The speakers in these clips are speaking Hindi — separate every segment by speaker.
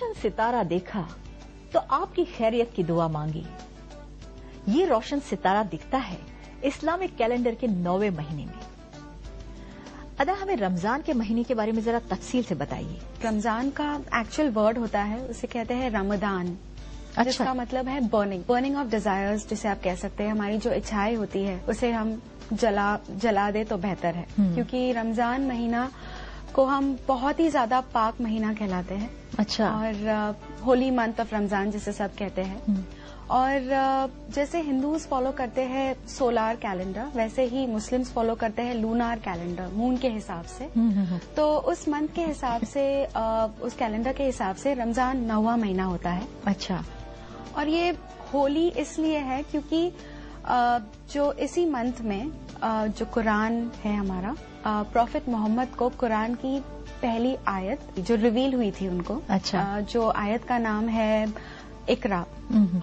Speaker 1: रोशन सितारा देखा तो आपकी खैरियत की दुआ मांगी। ये रोशन सितारा दिखता है इस्लामिक कैलेंडर के 9वें महीने में। अदा, हमें रमजान के महीने के बारे में जरा तफसील से बताइए।
Speaker 2: रमजान का एक्चुअल वर्ड होता है, उसे कहते हैं रमदान।
Speaker 1: अच्छा।
Speaker 2: जिसका मतलब है बर्निंग ऑफ डिजायर्स, जिसे आप कह सकते हैं। हमारी जो इच्छाएं होती है उसे हम जला दे तो बेहतर है, क्योंकि रमजान महीना को हम बहुत ही ज्यादा पाक महीना कहलाते हैं।
Speaker 1: अच्छा।
Speaker 2: और होली मंथ ऑफ रमजान जिसे सब कहते हैं। और जैसे हिंदूज फॉलो करते हैं सोलार कैलेंडर, वैसे ही मुस्लिम्स फॉलो करते हैं लूनार कैलेंडर, मून के हिसाब से। तो उस मंथ के हिसाब से, उस कैलेंडर के हिसाब से रमजान 9वां महीना होता है।
Speaker 1: अच्छा।
Speaker 2: और ये होली इसलिए है क्योंकि जो इसी मंथ में जो कुरान है हमारा, प्रॉफिट मोहम्मद को कुरान की पहली आयत जो रिवील हुई थी उनको,
Speaker 1: अच्छा।
Speaker 2: जो आयत का नाम है इकरा।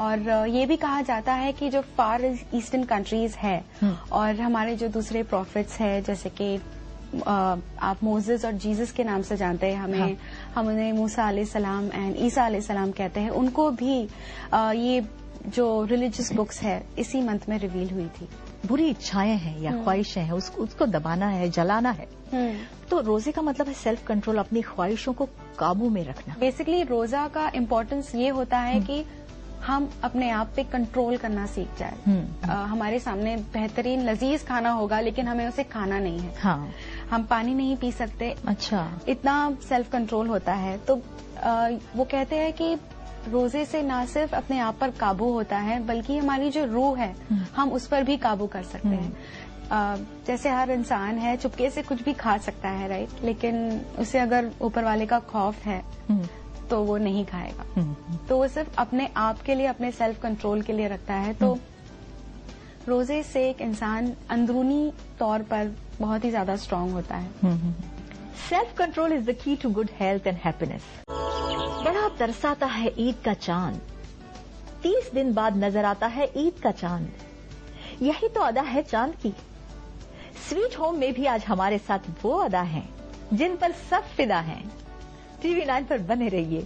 Speaker 2: और ये भी कहा जाता है कि जो फार ईस्टर्न कंट्रीज है और हमारे जो दूसरे प्रॉफिट्स हैं, जैसे कि आप मोजेस और जीसस के नाम से जानते हैं हमें। हाँ। हम उन्हें मूसा अलैहिस्सलाम एंड ईसा अलैहिस्सलाम कहते हैं। उनको भी ये जो रिलीजियस बुक्स है इसी मंथ में रिवील हुई थी।
Speaker 1: बुरी इच्छाएं हैं या ख्वाहिशें हैं, उसको दबाना है, जलाना है। तो रोजे का मतलब है सेल्फ कंट्रोल, अपनी ख्वाहिशों को काबू में रखना।
Speaker 2: बेसिकली रोजा का इम्पोर्टेंस ये होता है कि हम अपने आप पे कंट्रोल करना सीख जाए। हमारे सामने बेहतरीन लजीज खाना होगा, लेकिन हमें उसे खाना नहीं है।
Speaker 1: हाँ।
Speaker 2: हम पानी नहीं पी सकते।
Speaker 1: अच्छा।
Speaker 2: इतना सेल्फ कंट्रोल होता है। तो वो कहते हैं कि रोजे से ना सिर्फ अपने आप पर काबू होता है, बल्कि हमारी जो रूह है हम उस पर भी काबू कर सकते हैं। जैसे हर इंसान है चुपके से कुछ भी खा सकता है, राइट, लेकिन उसे अगर ऊपर वाले का खौफ है तो वो नहीं खाएगा। तो वो सिर्फ अपने आप के लिए, अपने सेल्फ कंट्रोल के लिए रखता है। तो रोजे से एक इंसान अंदरूनी तौर पर बहुत ही ज्यादा स्ट्रांग होता है।
Speaker 1: Self control is the key to good health and happiness. बड़ा तरसाता है ईद का चांद, 30 दिन बाद नजर आता है ईद का चांद। यही तो अदा है चांद की। स्वीट होम में भी आज हमारे साथ वो अदा हैं जिन पर सब फिदा हैं। टीवी 9 पर बने रहिए।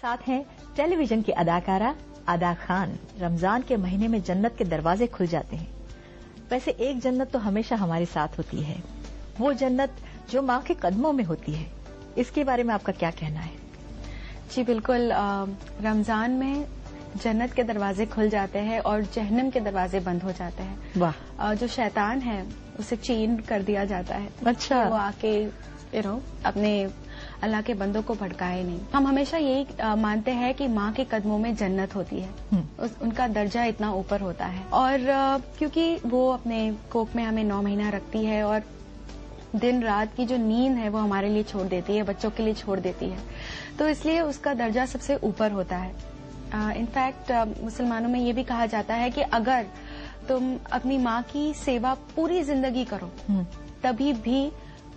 Speaker 1: साथ हैं टेलीविजन की अदाकारा अदा खान। रमजान के महीने में जन्नत के दरवाजे खुल जाते हैं। वैसे एक जन्नत तो हमेशा हमारे साथ होती है, वो जन्नत जो माँ के कदमों में होती है। इसके बारे में आपका क्या कहना है?
Speaker 2: जी बिल्कुल, रमजान में जन्नत के दरवाजे खुल जाते हैं और जहन्नम के दरवाजे बंद हो जाते हैं।
Speaker 1: वाह।
Speaker 2: जो शैतान है उसे चेन कर दिया जाता है।
Speaker 1: अच्छा।
Speaker 2: वो आके अपने अल्लाह के बंदों को भड़काए नहीं। हम हमेशा यही मानते हैं कि माँ के कदमों में जन्नत होती है। उनका दर्जा इतना ऊपर होता है। और क्योंकि वो अपने कोख में हमें 9 महीना रखती है और दिन रात की जो नींद है वो हमारे लिए छोड़ देती है, बच्चों के लिए छोड़ देती है, तो इसलिए उसका दर्जा सबसे ऊपर होता है। इनफैक्ट मुसलमानों में ये भी कहा जाता है कि अगर तुम अपनी माँ की सेवा पूरी जिंदगी करो तभी भी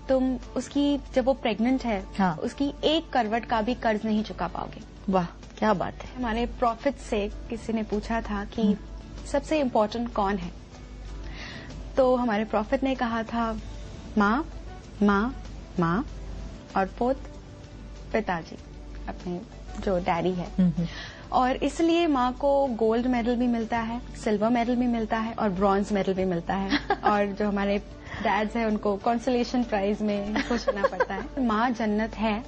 Speaker 2: तुम उसकी, जब वो प्रेग्नेंट है,
Speaker 1: हाँ,
Speaker 2: उसकी एक करवट का भी कर्ज नहीं चुका पाओगे।
Speaker 1: वाह, क्या बात है।
Speaker 2: हमारे प्रॉफिट से किसी ने पूछा था कि सबसे इम्पोर्टेंट कौन है, तो हमारे प्रॉफिट ने कहा था माँ, माँ, माँ और फोर्थ पिताजी, अपने जो डैडी है। और इसलिए माँ को गोल्ड मेडल भी मिलता है, सिल्वर मेडल भी मिलता है और ब्रॉन्ज मेडल भी मिलता है। और जो हमारे डैड्स है उनको कंसोलेशन प्राइज में खुश होना पड़ता है। माँ जन्नत है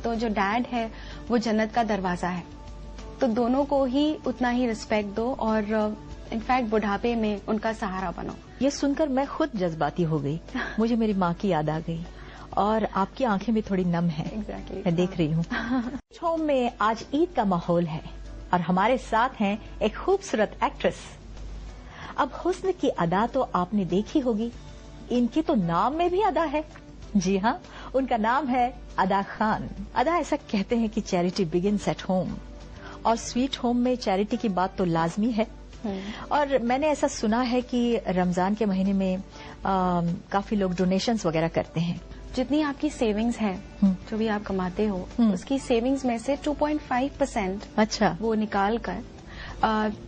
Speaker 2: तो जो डैड है वो जन्नत का दरवाजा है। तो दोनों को ही उतना ही रिस्पेक्ट दो और इनफैक्ट बुढ़ापे में उनका सहारा बनो।
Speaker 1: ये सुनकर मैं खुद जज्बाती हो गई। मुझे मेरी माँ की याद आ गई और आपकी आंखें भी थोड़ी नम हैं।
Speaker 2: Exactly.
Speaker 1: मैं देख रही हूँ। होम में आज ईद का माहौल है और हमारे साथ हैं एक खूबसूरत एक्ट्रेस। अब हुस्न की अदा तो आपने देखी होगी, इनके तो नाम में भी अदा है। जी हाँ, उनका नाम है अदा खान। अदा ऐसा कहते हैं कि चैरिटी बिगिंस एट होम, और स्वीट होम में चैरिटी की बात तो लाजमी है। और मैंने ऐसा सुना है कि रमजान के महीने में काफी लोग डोनेशंस वगैरह करते हैं।
Speaker 2: जितनी आपकी सेविंग्स है, जो भी आप कमाते हो, उसकी सेविंग्स में से 2.5%
Speaker 1: अच्छा
Speaker 2: वो निकाल कर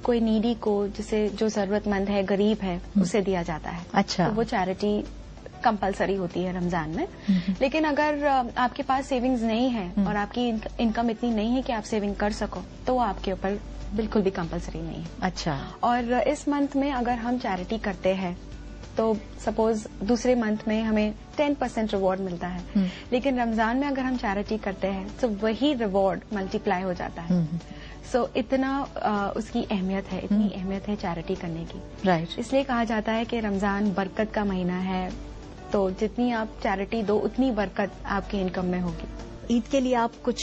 Speaker 2: कोई नीडी को, जिसे जो जरूरतमंद है, गरीब है, उसे दिया जाता है।
Speaker 1: अच्छा।
Speaker 2: तो वो चैरिटी कंपलसरी होती है रमजान में। लेकिन अगर आपके पास सेविंग्स नहीं है और आपकी इनकम इतनी नहीं है कि आप सेविंग कर सको, तो वो आपके ऊपर बिल्कुल भी कंपलसरी नहीं है।
Speaker 1: अच्छा।
Speaker 2: और इस मंथ में अगर हम चैरिटी करते हैं तो सपोज दूसरे मंथ में हमें 10% रिवॉर्ड मिलता है, लेकिन रमजान में अगर हम चैरिटी करते हैं तो वही रिवॉर्ड मल्टीप्लाई हो जाता है। सो इतना उसकी अहमियत है, इतनी अहमियत है चैरिटी करने की।
Speaker 1: राइट।
Speaker 2: इसलिए कहा जाता है कि रमजान बरकत का महीना है, तो जितनी आप चैरिटी दो उतनी बरकत आपके इनकम में होगी।
Speaker 1: ईद के लिए आप कुछ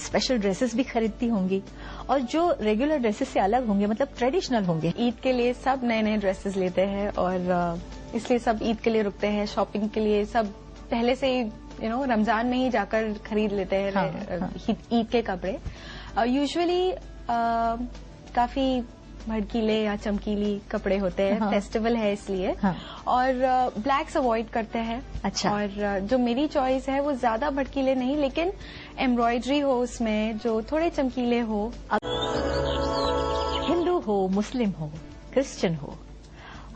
Speaker 1: स्पेशल ड्रेसेस भी खरीदती होंगी, और जो रेगुलर ड्रेसेस से अलग होंगे, मतलब ट्रेडिशनल होंगे।
Speaker 2: ईद के लिए सब नए नए ड्रेसेस लेते हैं और इसलिए सब ईद के लिए रुकते हैं। शॉपिंग के लिए सब पहले से ही रमजान में ही जाकर खरीद लेते हैं ईद के कपड़े। यूजुअली काफी भड़कीले या चमकीली कपड़े होते हैं, फेस्टिवल है इसलिए। और ब्लैक्स अवॉइड करते हैं।
Speaker 1: अच्छा।
Speaker 2: और जो मेरी चॉइस है वो ज्यादा भड़कीले नहीं, लेकिन एम्ब्रॉयडरी हो उसमें, जो थोड़े चमकीले हो।
Speaker 1: हिंदू हो, मुस्लिम हो, क्रिश्चियन हो,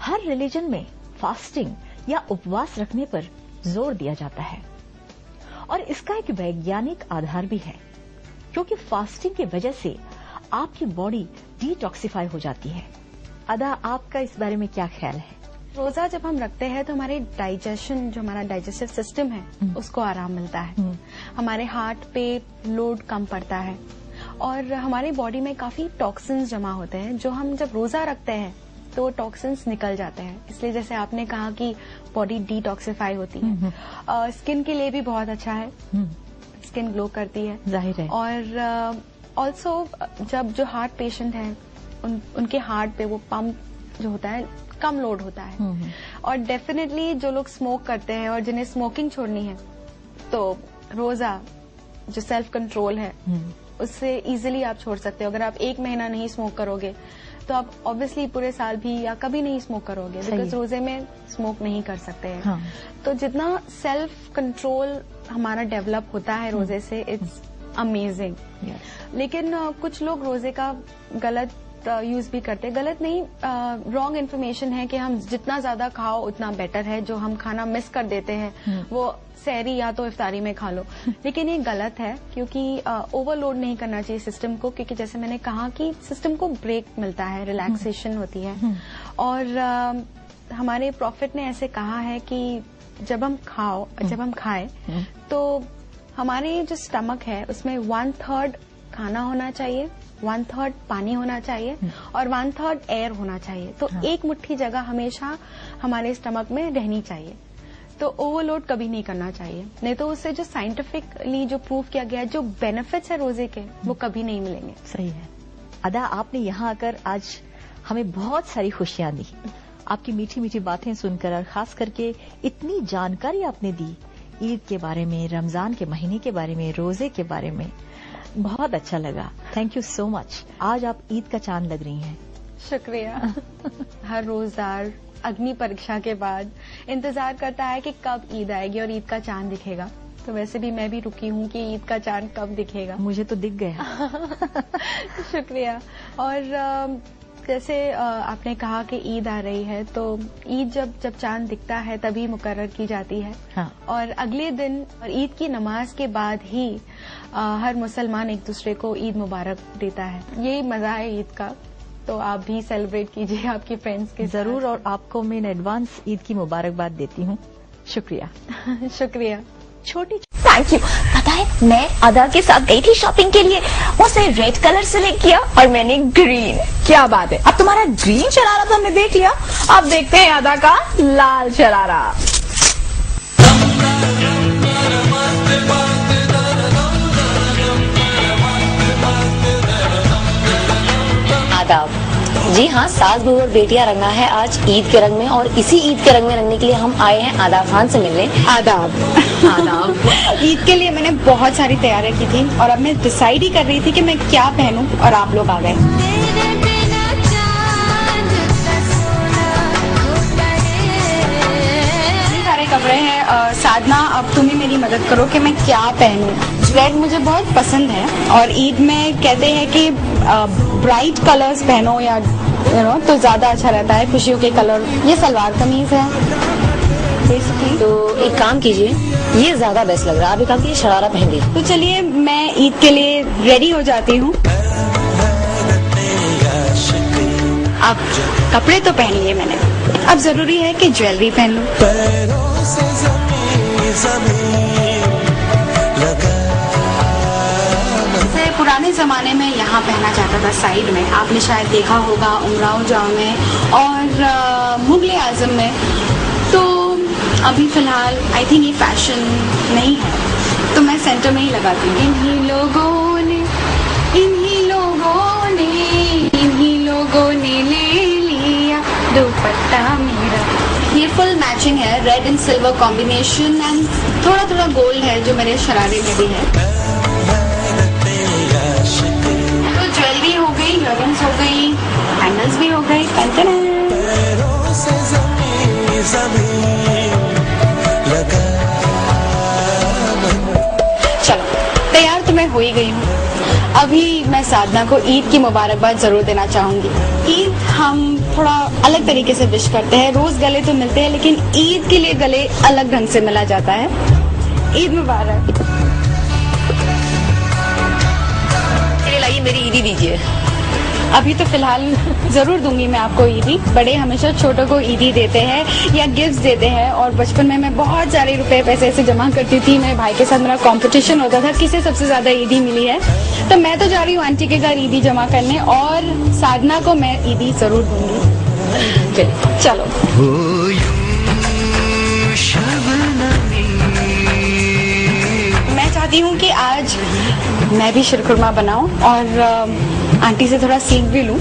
Speaker 1: हर रिलीजन में फास्टिंग या उपवास रखने पर जोर दिया जाता है, और इसका एक वैज्ञानिक आधार भी है, क्योंकि फास्टिंग की वजह से आपकी बॉडी डिटॉक्सिफाई हो जाती है। अदा, आपका इस बारे में क्या ख्याल है?
Speaker 2: रोजा जब हम रखते हैं तो हमारे डाइजेशन, जो हमारा डाइजेस्टिव सिस्टम है, उसको आराम मिलता है। हमारे हार्ट पे लोड कम पड़ता है, और हमारी बॉडी में काफी टॉक्सिन्स जमा होते हैं, जो हम जब रोजा रखते हैं तो टॉक्सिन्स निकल जाते हैं। इसलिए जैसे आपने कहा कि बॉडी डिटॉक्सिफाई होती है। स्किन के लिए भी बहुत अच्छा है, स्किन ग्लो करती है,
Speaker 1: जाहिर है।
Speaker 2: और ऑल्सो जब जो हार्ट पेशेंट है उनके हार्ट पे वो पंप जो होता है कम लोड होता है। और डेफिनेटली जो लोग स्मोक करते हैं और जिन्हें स्मोकिंग छोड़नी है, तो रोजा जो सेल्फ कंट्रोल है उससे इजीली आप छोड़ सकते हो। अगर आप 1 महीना नहीं स्मोक करोगे तो आप ऑब्वियसली पूरे साल भी या कभी नहीं स्मोक करोगे, बिकॉज रोजे में स्मोक नहीं कर सकते हैं। तो जितना सेल्फ कंट्रोल हमारा डेवलप होता है रोजे से, इट्स अमेजिंग। लेकिन कुछ लोग रोजे का गलत यूज भी करते हैं। गलत नहीं, रॉन्ग इन्फॉर्मेशन है कि हम जितना ज्यादा खाओ उतना बेटर है। जो हम खाना मिस कर देते हैं वो सहरी या तो इफ्तारी में खा लो, लेकिन ये गलत है, क्योंकि ओवरलोड नहीं करना चाहिए सिस्टम को, क्योंकि जैसे मैंने कहा कि सिस्टम को ब्रेक मिलता है, रिलैक्सेशन होती है। और हमारे प्रॉफिट ने ऐसे कहा है कि जब हम खाएं तो हमारे जो स्टमक है उसमें 1/3 खाना होना चाहिए, 1/3 पानी होना चाहिए, और 1/3 एयर होना चाहिए। तो एक मुट्ठी जगह हमेशा हमारे स्टमक में रहनी चाहिए। तो ओवरलोड कभी नहीं करना चाहिए, नहीं तो उससे जो साइंटिफिकली जो प्रूव किया गया है, जो बेनिफिट्स है रोजे के, वो कभी नहीं मिलेंगे।
Speaker 1: सही है। अदा, आपने यहाँ आकर आज हमें बहुत सारी खुशियां दी। आपकी मीठी मीठी बातें सुनकर, और खास करके इतनी जानकारी आपने दी ईद के बारे में, रमजान के महीने के बारे में, रोजे के बारे में, बहुत अच्छा लगा। Thank you so much. आज आप ईद का चांद लग रही हैं।
Speaker 2: शुक्रिया। हर रोजदार अग्नि परीक्षा के बाद इंतजार करता है कि कब ईद आएगी और ईद का चांद दिखेगा। तो वैसे भी मैं भी रुकी हूँ कि ईद का चांद कब दिखेगा।
Speaker 1: मुझे तो दिख गया।
Speaker 2: शुक्रिया। और जैसे आपने कहा कि ईद आ रही है, तो ईद जब चांद दिखता है तभी मुकर्रर की जाती है। और अगले दिन और ईद की नमाज के बाद ही हर मुसलमान एक दूसरे को ईद मुबारक देता है। यही मजा है ईद का। तो आप भी सेलिब्रेट कीजिए आपके फ्रेंड्स के
Speaker 1: जरूर, और आपको मैं इन एडवांस ईद की मुबारकबाद देती हूँ। शुक्रिया।
Speaker 2: शुक्रिया।
Speaker 1: छोटी
Speaker 3: थैंक यू। पता है, मैं अदा के साथ गई थी शॉपिंग के लिए, उसने रेड कलर सेलेक्ट किया और मैंने ग्रीन।
Speaker 4: क्या बात है, अब तुम्हारा ग्रीन शरारा तो हमने देख लिया, अब देखते हैं अदा का लाल शरारा।
Speaker 3: आदाब। जी हाँ, सास बहू और बेटियां रंगा है आज ईद के रंग में, और इसी ईद के रंग में रंगने के लिए हम आए हैं आदा खान से मिलने।
Speaker 4: आदाब।
Speaker 3: आदाब।
Speaker 2: ईद के लिए मैंने बहुत सारी तैयारियां की थी, और अब मैं डिसाइड ही कर रही थी कि मैं क्या पहनूं, और आप लोग आ गए। इतने सारे कपड़े हैं। साधना, अब तुम ही मेरी मदद करो कि मैं क्या पहनूं। रेड मुझे बहुत पसंद है, और ईद में कहते हैं कि ब्राइट कलर्स पहनो या तो ज्यादा अच्छा रहता है, खुशियों के कलर। ये सलवार कमीज है, बेसिकली।
Speaker 3: तो एक काम कीजिए, ये ज्यादा बेस्ट लग रहा है, आप एक काम कीजिए शरारा पहन लीजिए।
Speaker 2: तो चलिए मैं ईद के लिए रेडी हो जाती हूँ। अब कपड़े तो पहन लिए मैंने, अब जरूरी है कि ज्वेलरी पहन लूं। जैसे पुराने जमाने में यहाँ पहना जाता था साइड में, आपने शायद देखा होगा उमराव जाम में और मुगले आजम में। तो अभी फिलहाल आई थिंक ये फैशन नहीं है, तो मैं सेंटर में ही लगाती हूँ। इन्हीं लोगों ने ले लिया दुपट्टा मेरा। ये फुल मैचिंग है, red and silver combination and थोड़ा थोड़ा गोल्ड है जो मेरे शरारे में भी है। तो ज्वेलरी हो गई, इयररिंग्स हो गई, हैंडल्स भी हो गई। चलो तैयार तो मैं हो ही गई हूँ। अभी मैं साधना को ईद की मुबारकबाद जरूर देना चाहूंगी। ईद हम थोड़ा अलग तरीके से विश करते हैं, रोज गले तो मिलते हैं लेकिन ईद के लिए गले अलग ढंग से मिला जाता है। ईद मुबारक।
Speaker 3: चलिए लाइए मेरी ईदी दीजिए।
Speaker 2: अभी तो फिलहाल जरूर दूंगी मैं आपको ईदी। बड़े हमेशा छोटों को ईदी देते हैं या गिफ्ट्स देते हैं, और बचपन में मैं बहुत सारे रुपए पैसे ऐसे जमा करती थी। मेरे भाई के साथ मेरा कंपटीशन होता था किसे सबसे ज्यादा ईदी मिली है। तो मैं तो जा रही हूँ आंटी के घर ईदी जमा करने, और साधना को मैं ईदी जरूर दूंगी। चलो मैं चाहती हूँ कि आज मैं भी शीरकुरमा बनाऊं और आंटी से थोड़ा सीख भी लूं।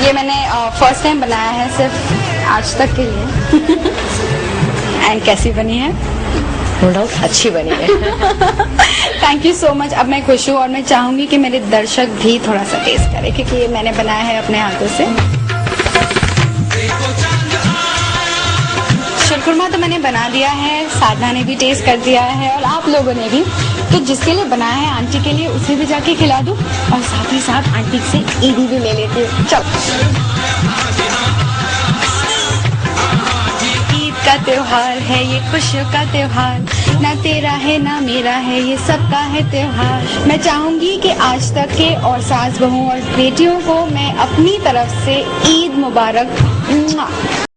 Speaker 2: ये मैंने फर्स्ट टाइम बनाया है सिर्फ आज तक के लिए। एंड कैसी बनी है?
Speaker 3: नो डाउट अच्छी बनी है।
Speaker 2: Thank you so much. अब मैं खुश हूँ और मैं चाहूंगी कि मेरे दर्शक भी थोड़ा सा टेस्ट करें, क्योंकि ये मैंने बनाया है अपने हाथों से। शीरकुरमा तो मैंने बना दिया है, साधना ने भी टेस्ट कर दिया है और आप लोगों ने भी। तो जिसके लिए बनाया है आंटी के लिए, उसे भी जाके खिला दूं और साथ ही साथ आंटी से ईदी भी ले लेती हूँ। चलो, ईद का त्योहार है ये, खुशियों का त्योहार, ना तेरा है ना मेरा है, ये सबका है त्योहार। मैं चाहूंगी कि आज तक के और सास बहू और बेटियों को मैं अपनी तरफ से ईद मुबारक